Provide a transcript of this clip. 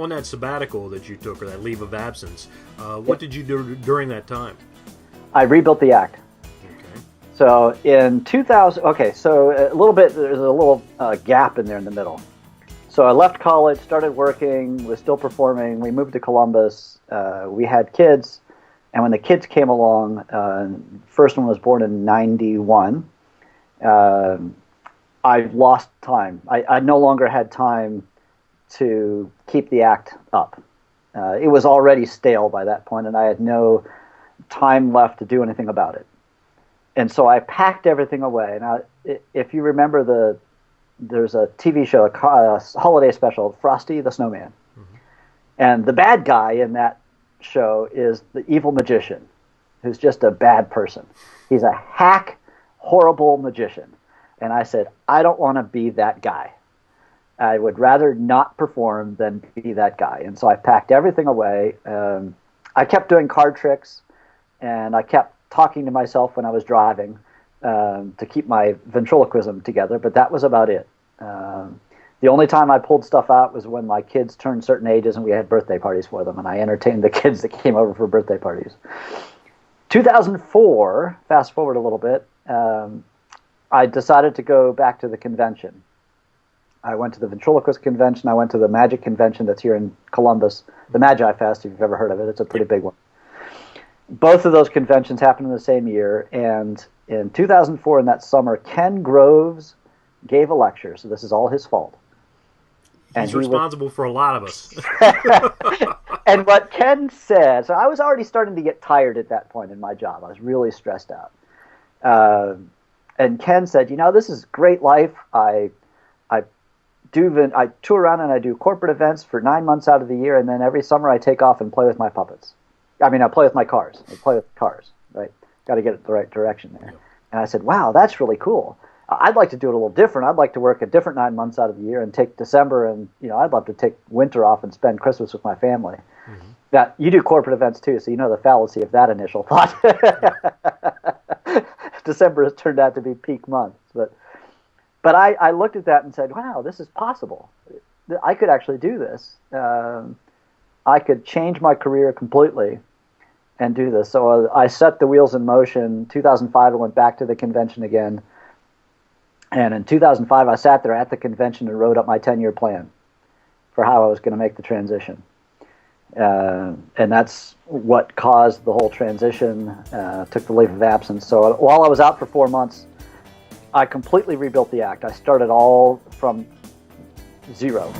on that sabbatical that you took, or that leave of absence, what did you do during that time? I rebuilt the act. Okay. So in 2000, so a little bit, there's a little gap in there in the middle. So I left college, started working, was still performing. We moved to Columbus. We had kids. And when the kids came along, first one was born in 91. I lost time. I no longer had time to keep the act up. It was already stale by that point, and I had no time left to do anything about it. And so I packed everything away. Now, if you remember, there's a TV show, a holiday special, Frosty the Snowman. Mm-hmm. And the bad guy in that show is the evil magician, who's just a bad person. He's a hack, horrible magician. And I said, I don't want to be that guy. I would rather not perform than be that guy. And so I packed everything away. I kept doing card tricks, and I kept talking to myself when I was driving to keep my ventriloquism together, but that was about it. The only time I pulled stuff out was when my kids turned certain ages and we had birthday parties for them, and I entertained the kids that came over for birthday parties. 2004, fast forward a little bit, I decided to go back to the convention. I went to the Ventriloquist convention. I went to the Magic convention that's here in Columbus, the Magi Fest, if you've ever heard of it. It's a pretty big one. Both of those conventions happened in the same year, and in 2004, in that summer, Ken Groves gave a lecture, so this is all his fault. He's responsible for a lot of us. And what Ken said, so I was already starting to get tired at that point in my job. I was really stressed out. And Ken said, this is great life. I tour around and I do corporate events for 9 months out of the year, and then every summer I take off and play with my puppets. I play with my cars. I play with cars, right? Got to get it the right direction there. Yeah. And I said, wow, that's really cool. I'd like to do it a little different. I'd like to work a different 9 months out of the year and take December, and I'd love to take winter off and spend Christmas with my family. Mm-hmm. Now, you do corporate events too, so you know the fallacy of that initial thought. December has turned out to be peak month. But I looked at that and said, wow, this is possible. I could actually do this. I could change my career completely and do this. So I set the wheels in motion. 2005, I went back to the convention again. And in 2005, I sat there at the convention and wrote up my 10-year plan for how I was going to make the transition. And that's what caused the whole transition, took the leave of absence. So while I was out for 4 months, I completely rebuilt the act. I started all from zero.